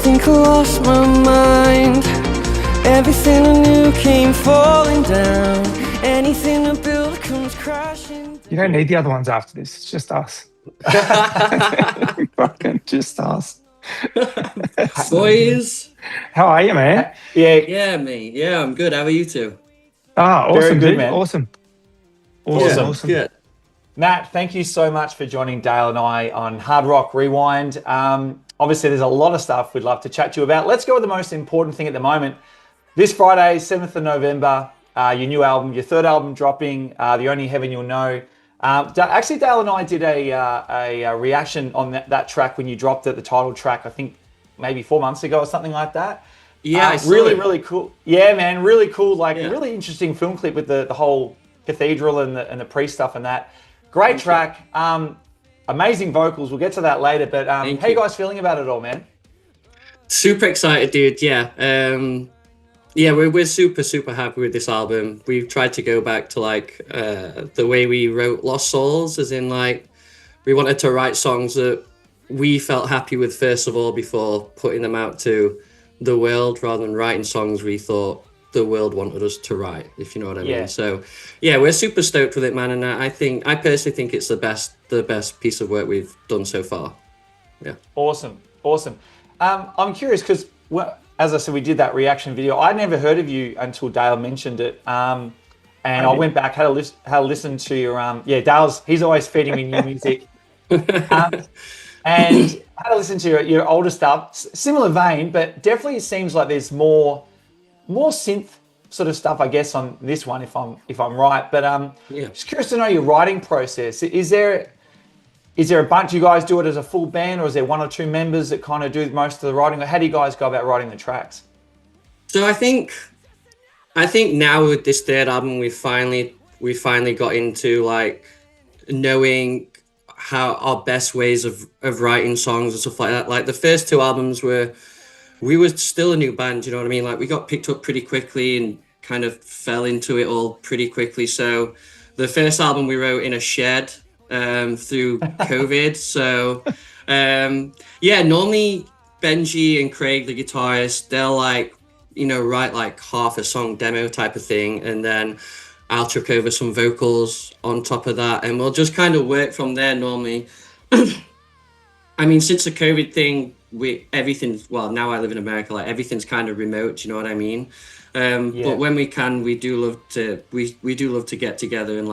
think I lost my mind. Everything I knew came falling down. Anything I built comes crashing. You don't need the other ones after this. It's just us. Fucking just us. Boys. How are you, man? Yeah, mate. Yeah, I'm good. How are you two? Awesome, Very good, dude. man. Awesome. Good. Matt, thank you so much for joining Dale and I on Hard Rock Rewind. Obviously, there's a lot of stuff we'd love to chat to you about. Let's go with the most important thing at the moment. This Friday, 7th of November, your new album, your third album dropping, The Only Heaven You'll Know. Actually, Dale and I did a reaction on that track when you dropped it, the title track, I think maybe 4 months ago or something like that. Yeah, really cool. Yeah, man, really cool. Really interesting film clip with the whole cathedral and the priest stuff and that. Great track. Amazing vocals. We'll get to that later. But how you guys feeling about it all, man? Super excited, dude. Yeah. We're super happy with this album. We've tried to go back to the way we wrote Lost Souls, as in we wanted to write songs that we felt happy with first of all before putting them out to the world, rather than writing songs we thought the world wanted us to write, if you know what I mean. So yeah, we're super stoked with it, man, and I personally think it's the best piece of work we've done so far. Yeah. Awesome. I'm curious because as I said, we did that reaction video. I'd never heard of you until Dale mentioned it. And I went back, had a listen to your Dale's, he's always feeding me new music. And had a listen to your older stuff, similar vein, but definitely it seems like there's more synth sort of stuff, I guess, on this one, if I'm right. But just curious to know your writing process. Is there a bunch? Do you guys do it as a full band, or is there one or two members that kind of do most of the writing? Or how do you guys go about writing the tracks? So I think now with this third album, we finally got into knowing how our best ways of writing songs and stuff like that. Like the first two albums we were still a new band, you know what I mean? We got picked up pretty quickly and kind of fell into it all pretty quickly. So the first album we wrote in a shed through COVID. So normally Benji and Craig, the guitarist, they'll write half a song demo type of thing, and then I'll chuck over some vocals on top of that, and we'll just kind of work from there normally. I mean, since the COVID thing, now I live in America, everything's kind of remote, you know what I mean? But when we can, we do love to get together and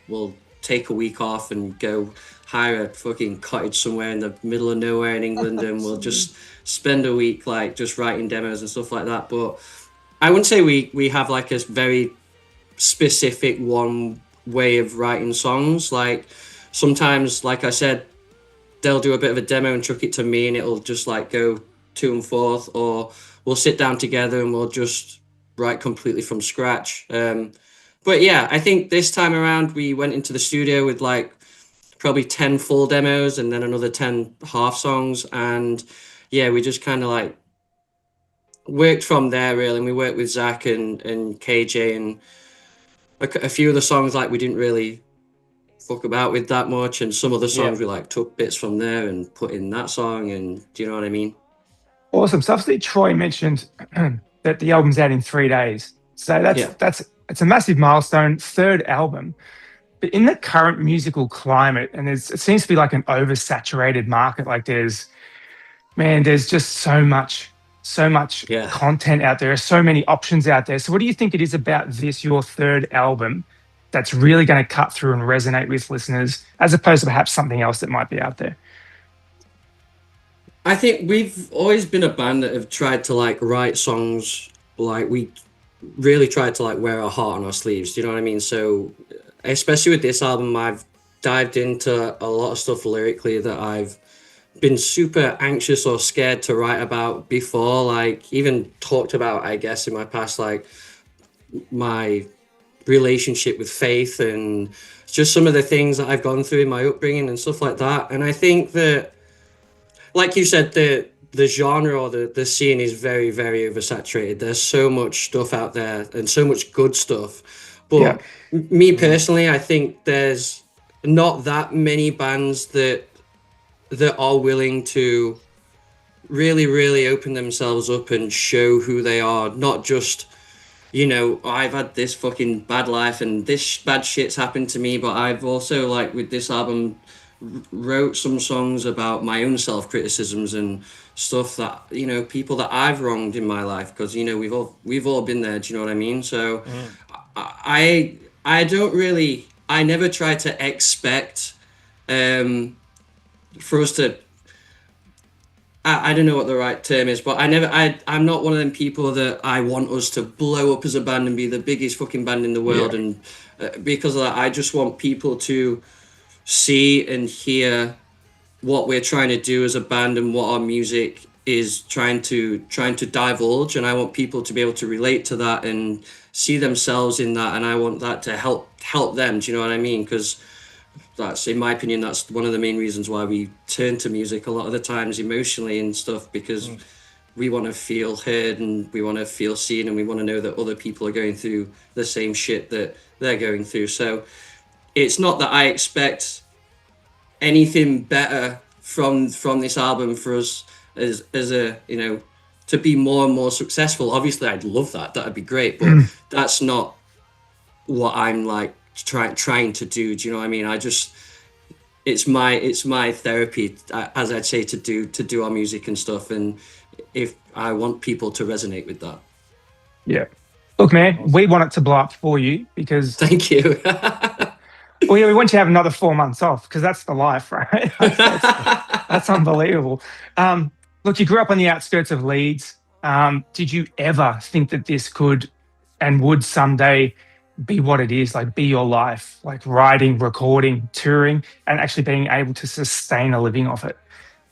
we'll take a week off and go hire a fucking cottage somewhere in the middle of nowhere in England, and we'll just spend a week just writing demos and stuff like that. But I wouldn't say we have a very specific one way of writing songs. Sometimes, like I said, they'll do a bit of a demo and chuck it to me, and it'll just go to and forth, or we'll sit down together and we'll just write completely from scratch. But yeah, I think this time around we went into the studio with probably 10 full demos and then another 10 half songs, and yeah, we just kind of worked from there really. And we worked with Zach and KJ, and a few of the songs we didn't really fuck about with that much, and some of the songs we took bits from there and put in that song, and do you know what I mean? Awesome. So obviously Troy mentioned that the album's out in 3 days. So it's a massive milestone, third album. But in the current musical climate, and it seems to be an oversaturated market, there's just so much content out there, so many options out there. So what do you think it is about this, your third album, that's really going to cut through and resonate with listeners, as opposed to perhaps something else that might be out there? I think we've always been a band that have tried to write songs we really tried to wear our heart on our sleeves. Do you know what I mean? So especially with this album, I've dived into a lot of stuff lyrically that I've been super anxious or scared to write about before, even talked about, I guess, in my past, my relationship with faith and just some of the things that I've gone through in my upbringing and stuff like that. And I think that, like you said, the genre or the scene is very, very oversaturated. There's so much stuff out there and so much good stuff. But me personally, I think there's not that many bands that are willing to really, really open themselves up and show who they are, not just, you know, I've had this fucking bad life and this bad shit's happened to me, but I've also, like, with this album, wrote some songs about my own self-criticisms and stuff that, you know, people that I've wronged in my life, because, you know, we've all been there, do you know what I mean? So I don't really, I never try to expect for us to, I don't know what the right term is, but I'm not one of them people that I want us to blow up as a band and be the biggest fucking band in the world. And because of that, I just want people to see and hear what we're trying to do as a band and what our music is trying to divulge. And I want people to be able to relate to that and see themselves in that. And I want that to help them. Do you know what I mean? Because that's, in my opinion, that's one of the main reasons why we turn to music a lot of the times emotionally and stuff, because we want to feel heard and we want to feel seen and we want to know that other people are going through the same shit that they're going through. So it's not that I expect anything better from this album for us as a, you know, to be more and more successful. Obviously I'd love that, that'd be great, but that's not what I'm like trying to do. Do you know what I mean? It's my therapy, as I'd say, to do our music and stuff, and if I want people to resonate with that. Yeah. Look, man, we want it to blow up for you because thank you. Well, yeah, we want you to have another 4 months off because that's the life, right? That's unbelievable. Look, you grew up on the outskirts of Leeds. Did you ever think that this could and would someday be what it is, like be your life, like writing, recording, touring, and actually being able to sustain a living off it?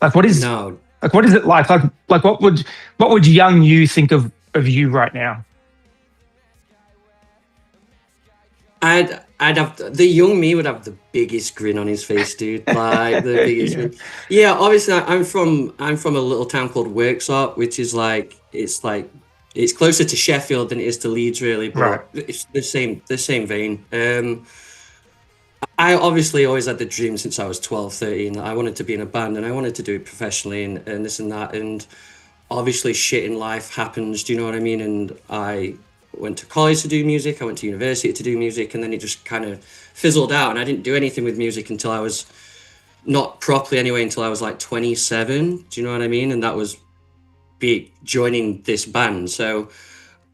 Like, what is no? Like, what is it like? Like, what would young you think of you right now? I'd have the young me would have the biggest grin on his face, dude. Like the biggest. Yeah. Yeah, obviously, I'm from a little town called Worksop, which is it's closer to Sheffield than it is to Leeds, really, but right. It's the same vein. I obviously always had the dream since I was 12, 13 that I wanted to be in a band and I wanted to do it professionally and this and that. And obviously shit in life happens, do you know what I mean? And I went to college to do music, I went to university to do music, and then it just kind of fizzled out. And I didn't do anything with music until I was, not properly anyway, until I was like 27, do you know what I mean? And that was joining this band. So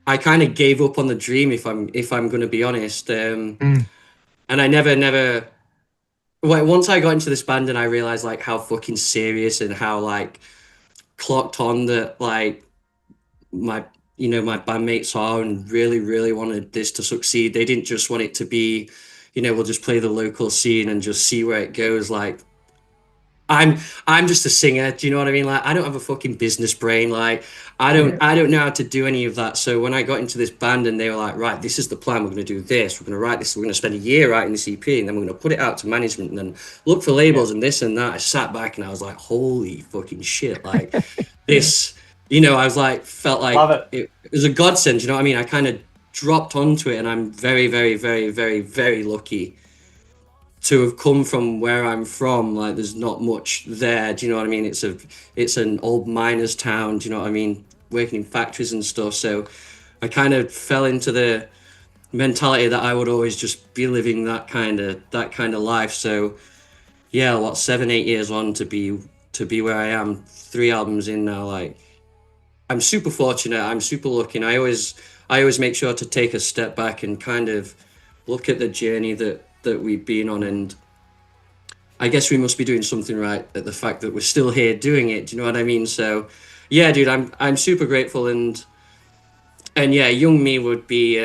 I kind of gave up on the dream, if I'm going to be honest. And I never once I got into this band and I realized like how fucking serious and how like clocked on that like my bandmates are and really wanted this to succeed. They didn't just want it to be, we'll just play the local scene and just see where it goes. Like I'm just a singer, do you know what I mean? Like I don't have a fucking business brain. Like I don't know how to do any of that. So when I got into this band and they were like, right, this is the plan, we're going to do this, we're going to write this, we're going to spend a year writing this EP, and then we're going to put it out to management and then look for labels and this and that. I sat back and I was like, holy fucking shit, like this, I was like, felt like it was a godsend, you know what I mean? I kind of dropped onto it, and I'm very, very, very, very, very lucky to have come from where I'm from. Like there's not much there, do you know what I mean? It's an old miners town, do you know what I mean? Working in factories and stuff. So I kind of fell into the mentality that I would always just be living that kind of life. So yeah, 7, 8 years on to be where I am, 3 albums in now, like I'm super fortunate, I'm super lucky. And I always make sure to take a step back and kind of look at the journey that we've been on, and I guess we must be doing something right at the fact that we're still here doing it, do you know what I mean? So yeah, dude, I'm super grateful, and yeah, young me would be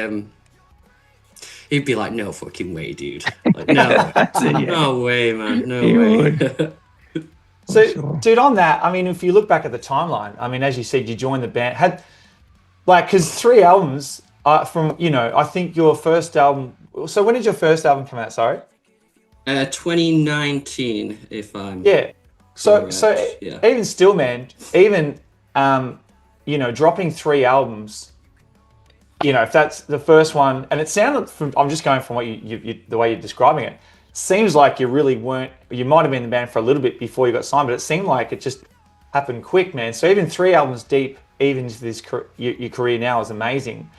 he'd be like, no fucking way, dude. Like, no way, man, no way. So sure. Dude, on that, I mean, if you look back at the timeline, I mean, as you said, you joined the band, because 3 albums from, I think your first album. So when did your first album come out? Sorry. 2019, if I'm. Yeah. So yeah. Even still, man, dropping 3 albums, if that's the first one, and it sounded I'm just going from what you the way you're describing it, seems like you really weren't. You might have been in the band for a little bit before you got signed, but it seemed like it just happened quick, man. So even 3 albums deep, even into this your career now is amazing.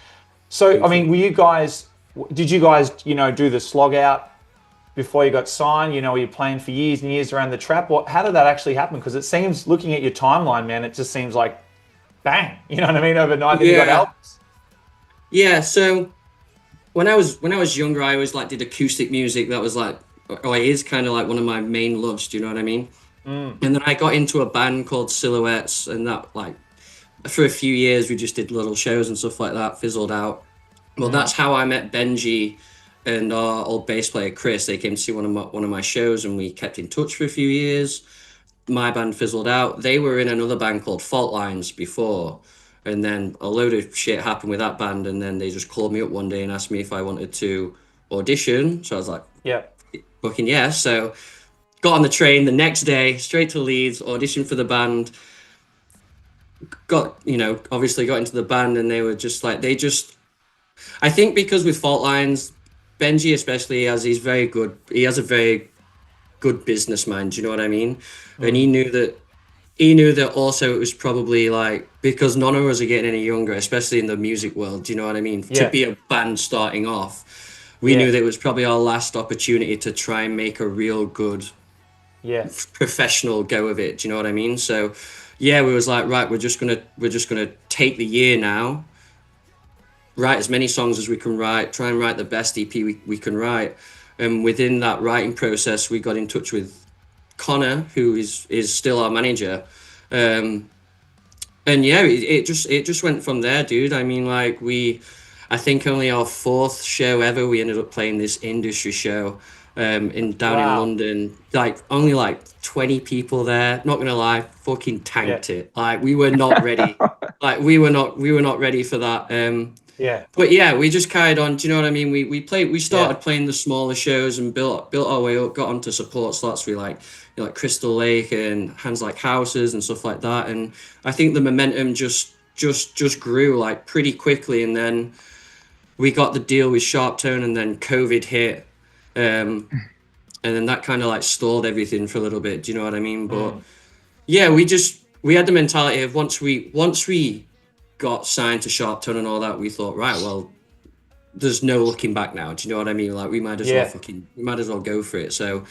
So I mean, did you guys do the slog out before you got signed? Were you playing for years and years around the trap? How did that actually happen? Because it seems, looking at your timeline, man, it just seems like bang, you know what I mean? Overnight, then you got albums. Yeah. So when I was younger, I always did acoustic music. That was is kind of like one of my main loves. Do you know what I mean? And then I got into a band called Silhouettes, and that for a few years we just did little shows and stuff like that. Fizzled out. Well, that's how I met Benji and our old bass player Chris. They came to see one of my shows, and we kept in touch for a few years. My band fizzled out. They were in another band called Fault Lines before, and then a load of shit happened with that band, and then they just called me up one day and asked me if I wanted to audition. So I was like, yeah, fucking yes. So got on the train the next day, straight to Leeds, auditioned for the band. Obviously got into the band, and they were just I think because with Fault Lines, Benji especially, he has a very good business mind, do you know what I mean? And he knew that also it was probably because none of us are getting any younger, especially in the music world, do you know what I mean? To be a band starting off, we knew that it was probably our last opportunity to try and make a real good professional go of it, do you know what I mean? So we was like, right, we're just gonna take the year now, write as many songs as we can write, try and write the best EP we can write. And within that writing process, we got in touch with Connor, who is still our manager. And it just went from there, dude. I mean, I think only our 4th show ever, we ended up playing this industry show down in London. Only 20 people there. Not gonna lie, fucking tanked it. We were not ready. we were not ready for that. But we just carried on. Do you know what I mean? We started playing the smaller shows and built our way up. Got onto support slots. We like Crystal Lake and Hands Like Houses and stuff like that. And I think the momentum just grew pretty quickly. And then we got the deal with Sharp Tone, and then COVID hit, and then that kind of stalled everything for a little bit. Do you know what I mean? But we had the mentality of once we got signed to Sharp Tone and all that, we thought, right, well, there's no looking back now. Do you know what I mean? We might as well go for it. So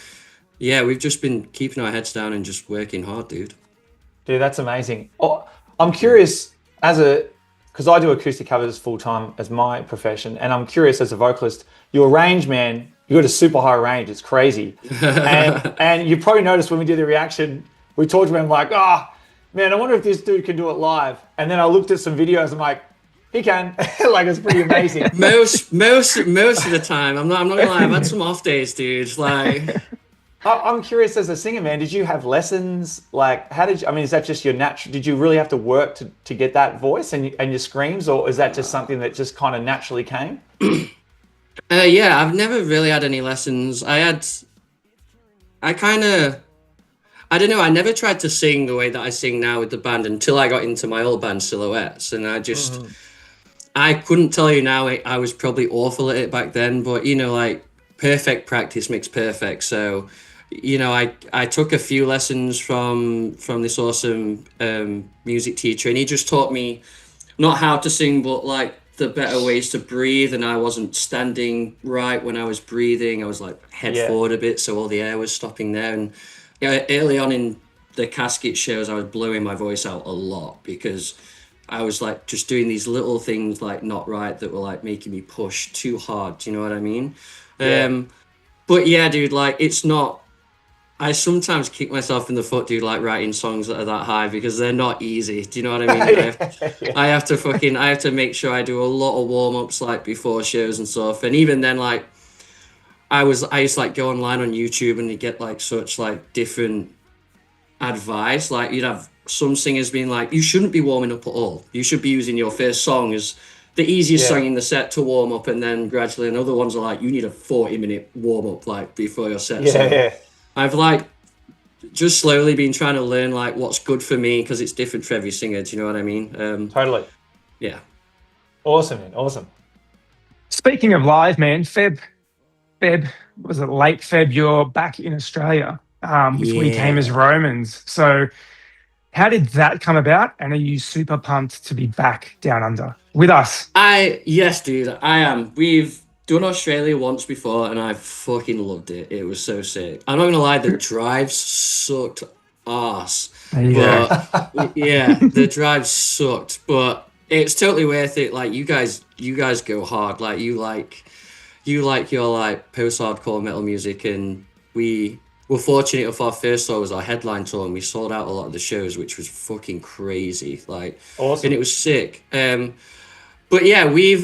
we've just been keeping our heads down and just working hard, dude. Dude, that's amazing. Oh, I'm curious, because I do acoustic covers full time as my profession, and I'm curious as a vocalist, your range, man, you got a super high range. It's crazy. and you probably noticed when we did the reaction, we talked about him man, I wonder if this dude can do it live. And then I looked at some videos. I'm like, he can. It's pretty amazing. most of the time, I'm not gonna lie. I've had some off days, dude. I'm curious, as a singer, man, did you have lessons? Is that just your natural? Did you really have to work to get that voice and your screams, or is that just something that just kind of naturally came? I've never really had any lessons. I don't know, I never tried to sing the way that I sing now with the band until I got into my old band Silhouettes, and I couldn't tell you now. I was probably awful at it back then, but perfect practice makes perfect. So I took a few lessons from this awesome music teacher, and he just taught me not how to sing, but the better ways to breathe. And I wasn't standing right when I was breathing. I was head forward a bit, so all the air was stopping there. And early on in the Caskets shows, I was blowing my voice out a lot because I was just doing these little things not right that were making me push too hard. Do you know what I mean? But dude, it's not. I sometimes kick myself in the foot, dude, writing songs that are that high because they're not easy. Do you know what I mean? I have to make sure I do a lot of warm ups before shows and stuff. And even then, I used to go online on YouTube and you get such different advice. You'd have some singers being you shouldn't be warming up at all. You should be using your first song as the easiest song in the set to warm up, and then gradually, and other ones are you need a 40-minute warm up before your set. I've just slowly been trying to learn what's good for me because it's different for every singer. Do you know what I mean? Totally. Yeah. Awesome, man. Awesome. Speaking of live, man, was it late Feb? You're back in Australia with We Came as Romans. So How did that come about? And are you super pumped to be back down under with us? Yes, dude, I am. We've done Australia once before, and I fucking loved it. It was so sick. I'm not gonna lie, the drives sucked ass. Yeah. But yeah, the drive sucked, but it's totally worth it. Like you guys go hard. Like you like your like post-hardcore metal music, and we were fortunate if our first tour was our headline tour, and we sold out a lot of the shows, which was fucking crazy. Like, Awesome. And it was sick. But yeah, we've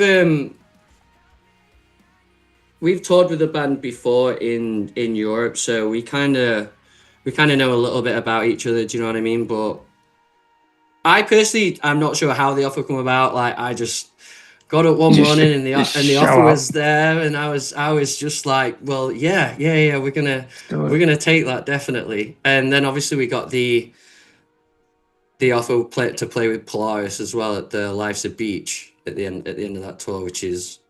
toured with the band before in Europe, so we kind of know a little bit about each other. Do you know what I mean? But I personally, I'm not sure how the offer come about. Like, I just got up one morning and the offer was there, and I was just like, well, yeah, we're gonna take that definitely. And then obviously we got the offer to play with Polaris as well at the Life's a Beach at the end of that tour, which is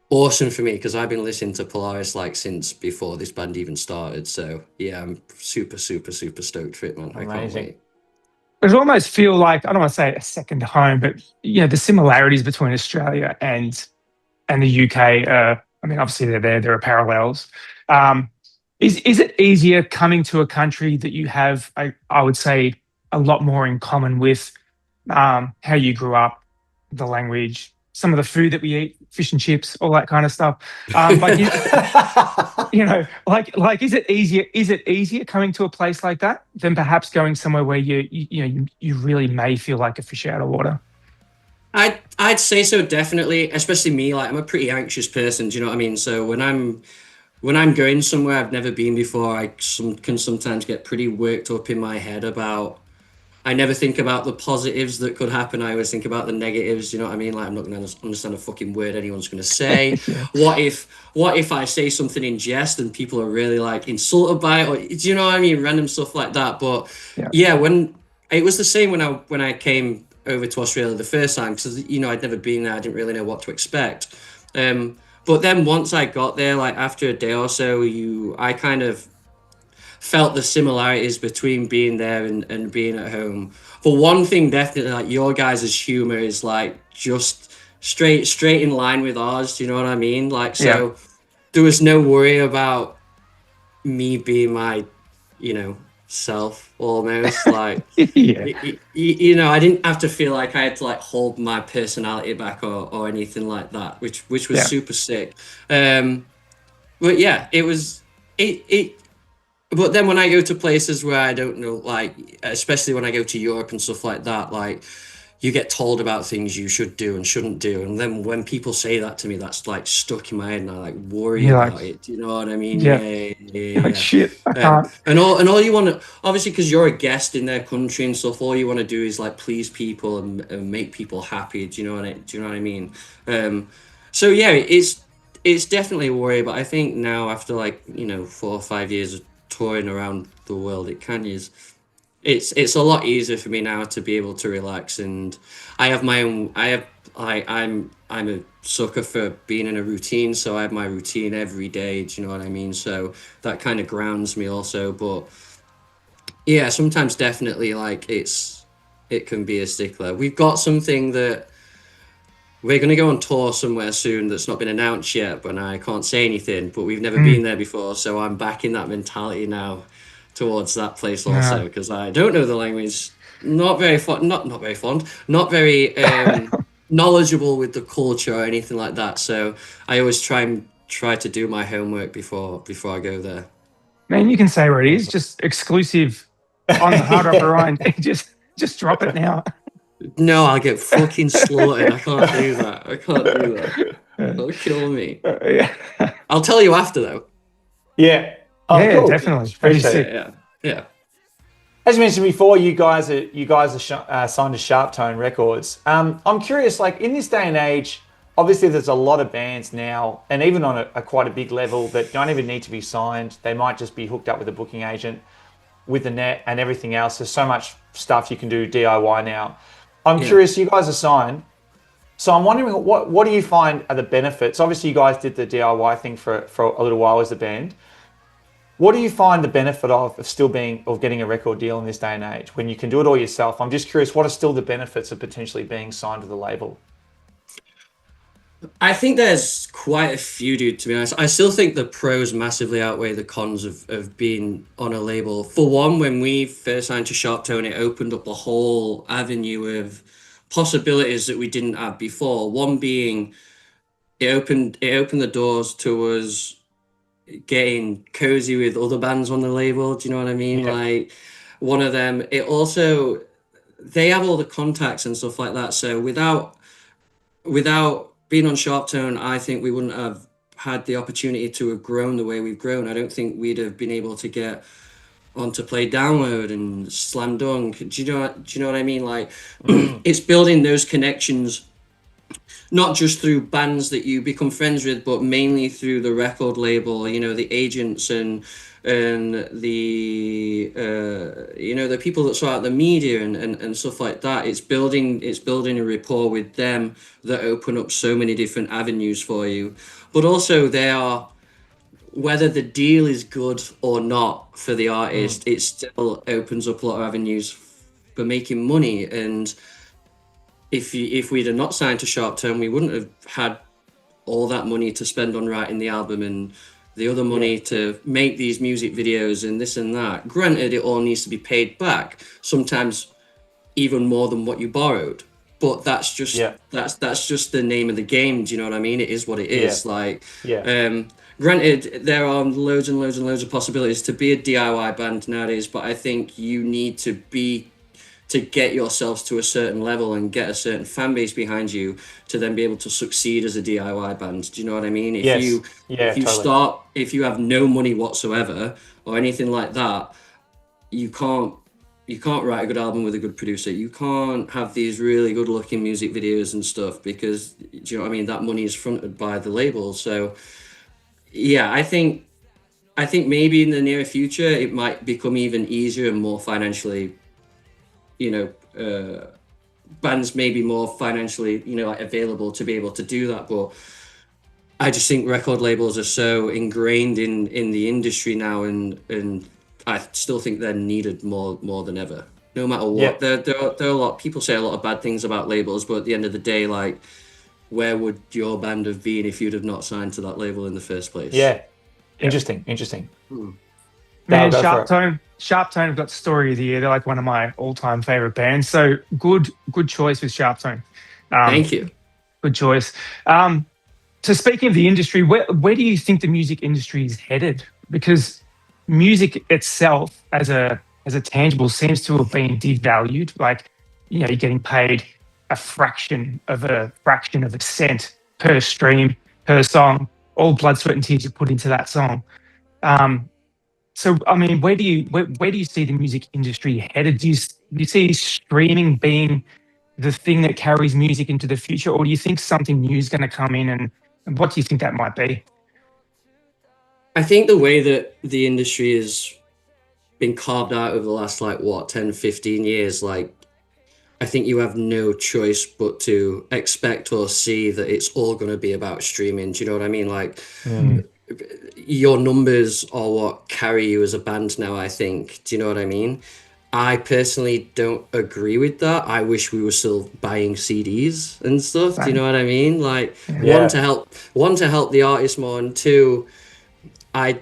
awesome for me because I've been listening to Polaris like since before this band even started. So yeah, I'm super stoked for it, man. Amazing. I can't wait. It almost feel like, I don't want to say a second home, but the similarities between Australia and the UK. I mean, obviously they're there. There are parallels. Is it easier coming to a country that you have, I would say, a lot more in common with, how you grew up, the language, some of the food that we eat, fish and chips, all that kind of stuff. Like, is it easier? Is it easier coming to a place like that than perhaps going somewhere where you really may feel like a fish out of water? I'd say so, definitely. Especially me, like I'm a pretty anxious person. Do you know what I mean? So when I'm going somewhere I've never been before, I can sometimes get pretty worked up in my head about. I never think about the positives that could happen. I always think about the negatives. You know what I mean? Like I'm not going to understand a fucking word anyone's going to say. What if I say something in jest and people are really like insulted by it? Or do you know what I mean? Random stuff like that. But yeah, when it was the same when I came over to Australia the first time, because I'd never been there. I didn't really know what to expect. But then once I got there, like after a day or so, I kind of felt the similarities between being there and being at home. For one thing, definitely, like your guys' humor is like just straight in line with ours. Do you know what I mean? Like, so there was no worry about me being my, self almost. Like, I didn't have to feel like I had to like hold my personality back or anything like that, which was super sick. But yeah, it was it. But then when I go to places where I don't know, like, especially when I go to Europe and stuff like that, like, you get told about things you should do and shouldn't do. And then when people say that to me, that's, like, stuck in my head and I, like, worry about it. Do you know what I mean? Yeah. Like, shit, I can't. And all you want to, obviously, because you're a guest in their country and stuff, all you want to do is, like, please people and make people happy. Do you know what I mean? So, yeah, it's definitely a worry. But I think now, after, like, 4 or 5 years of touring around the world, it's a lot easier for me now to be able to relax, and I have my own. I'm a sucker for being in a routine, so I have my routine every day. Do you know what I mean? So that kind of grounds me also. But yeah, sometimes definitely like it can be a stickler. We've got something that we're going to go on tour somewhere soon that's not been announced yet, but I can't say anything, but we've never been there before. So I'm back in that mentality now towards that place also, because I don't know the language, not very knowledgeable with the culture or anything like that. So I always try to do my homework before I go there. Man, you can say where it is, just exclusive on the Hard Rock Rewind. Just drop it now. No, I'll get fucking slaughtered. I can't do that. They'll kill me. I'll tell you after, though. Yeah. Oh, yeah, cool. Definitely. Appreciate it. Yeah. As you mentioned before, you guys are signed to Sharp Tone Records. I'm curious, like in this day and age, obviously there's a lot of bands now, and even on a quite a big level, that don't even need to be signed. They might just be hooked up with a booking agent, with the net and everything else. There's so much stuff you can do DIY now. I'm curious, you guys are signed. So I'm wondering, what do you find are the benefits? Obviously, you guys did the DIY thing for a little while as a band. What do you find the benefit of still getting a record deal in this day and age when you can do it all yourself? I'm just curious, what are still the benefits of potentially being signed to the label? I think there's quite a few, dude, to be honest. I still think the pros massively outweigh the cons of being on a label. For one, when we first signed to Sharptone, it opened up a whole avenue of possibilities that we didn't have before. One being it opened the doors to us getting cozy with other bands on the label. Do you know what I mean? Yeah. Like one of them, it also, they have all the contacts and stuff like that. So without being on Sharptone, I think we wouldn't have had the opportunity to have grown the way we've grown. I don't think we'd have been able to get onto Play Download and Slam Dunk. Do you know what I mean? Like it's building those connections, not just through bands that you become friends with, but mainly through the record label, you know, the agents and the the people that sort out the media and stuff like that. It's building a rapport with them that open up so many different avenues for you. But also they are, whether the deal is good or not for the artist, it still opens up a lot of avenues for making money. And if we'd have not signed to Sharptone, we wouldn't have had all that money to spend on writing the album and the other money to make these music videos and this and that. Granted, it all needs to be paid back, sometimes even more than what you borrowed. But that's just that's just the name of the game. Do you know what I mean? It is what it is. Granted, there are loads and loads and loads of possibilities to be a DIY band nowadays, but I think you need to get yourselves to a certain level and get a certain fan base behind you to then be able to succeed as a DIY band. Do you know what I mean? If you have no money whatsoever or anything like that, you can't write a good album with a good producer. You can't have these really good looking music videos and stuff because, do you know what I mean? That money is fronted by the label. So yeah, I think maybe in the near future, it might become even easier and more financially, bands may be more financially, like available to be able to do that. But I just think record labels are so ingrained in the industry now, and I still think they're needed more than ever, no matter what. There are a lot, people say a lot of bad things about labels, but at the end of the day, like, where would your band have been if you'd have not signed to that label in the first place? Interesting. Man, Sharptone have got Story of the Year. They're like one of my all-time favorite bands. So good choice with Sharptone. Thank you. Good choice. So speaking of the industry, where do you think the music industry is headed? Because music itself as a tangible seems to have been devalued. Like, you're getting paid a fraction of a cent per stream, per song, all blood, sweat and tears you put into that song. So, I mean, where do you see the music industry headed? Do you see streaming being the thing that carries music into the future, or do you think something new is going to come in, and what do you think that might be? I think the way that the industry has been carved out over the last, 10, 15 years, I think you have no choice but to expect or see that it's all going to be about streaming. Do you know what I mean? Your numbers are what carry you as a band now, I think. Do you know what I mean? I personally don't agree with that. I wish we were still buying CDs and stuff. Do you know what I mean? One, to help the artist more, and two, I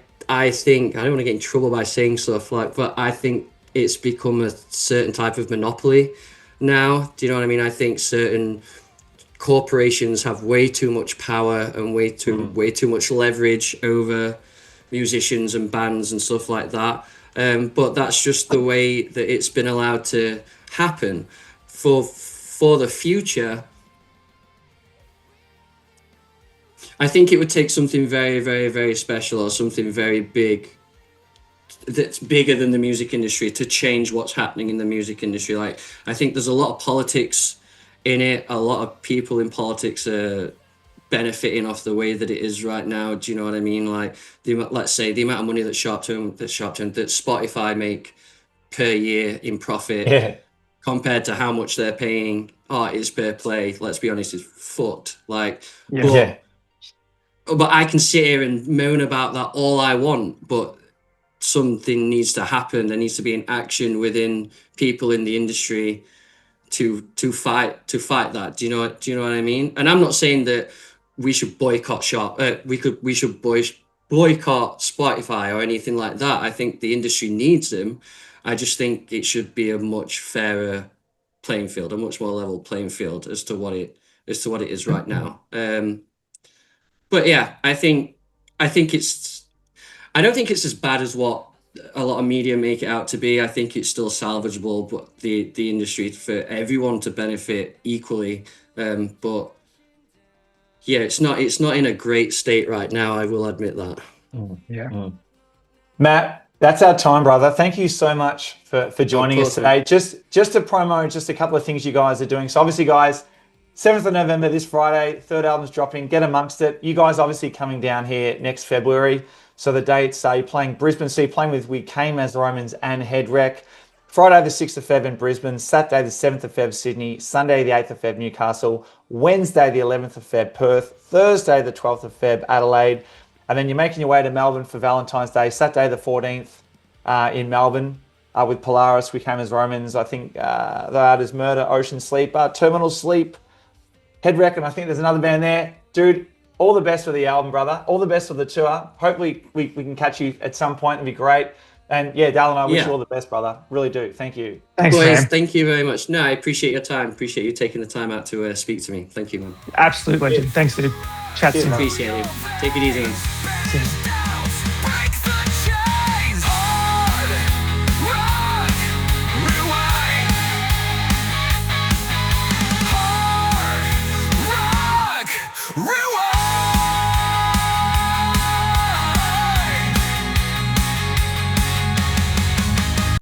think, I don't want to get in trouble by saying stuff but I think it's become a certain type of monopoly now. Do you know what I mean? I think certain corporations have way too much power and way too much leverage over musicians and bands and stuff like that. But that's just the way that it's been allowed to happen. For the future, I think it would take something very, very, very special or something very big that's bigger than the music industry to change what's happening in the music industry. I think there's a lot of politics in it. A lot of people in politics are benefiting off the way that it is right now. Do you know what I mean? Let's say the amount of money that Spotify make per year in profit compared to how much they're paying artists per play, let's be honest, is fucked. But I can sit here and moan about that all I want, but something needs to happen. There needs to be an action within people in the industry to fight that. Do you know what I mean? And I'm not saying that we should boycott we should boycott Spotify or anything like that. I think the industry needs them. I just think it should be a much fairer playing field, a much more level playing field as to what it is right now. But yeah, I don't think it's as bad as what a lot of media make it out to be. I think it's still salvageable, but the industry, for everyone to benefit equally. But yeah, it's not in a great state right now. I will admit that. Matt, that's our time, brother. Thank you so much for joining us today. Just to promo just a couple of things you guys are doing. So obviously, guys, 7th of November, this Friday, third album's dropping. Get amongst it. You guys obviously coming down here next February. So the dates, you're playing Brisbane. So you're playing with We Came As Romans and Head Wreck. Friday the 6th of Feb in Brisbane. Saturday the 7th of Feb, Sydney. Sunday the 8th of Feb, Newcastle. Wednesday the 11th of Feb, Perth. Thursday the 12th of Feb, Adelaide. And then you're making your way to Melbourne for Valentine's Day. Saturday the 14th in Melbourne with Polaris, We Came As Romans. I think the artists Murder, Ocean Sleep, Terminal Sleep, Head Wreck, and I think there's another band there. Dude, all the best for the album, brother. All the best for the tour. Hopefully we can catch you at some point. It'd be great. And yeah, Dal and I wish you all the best, brother. Really do. Thank you. Thanks, boys. man. Thank you very much. No, I appreciate your time. Appreciate you taking the time out to speak to me. Thank you, man. Absolute legend. Thanks, dude. Chat soon. Appreciate it. Take it easy. See you.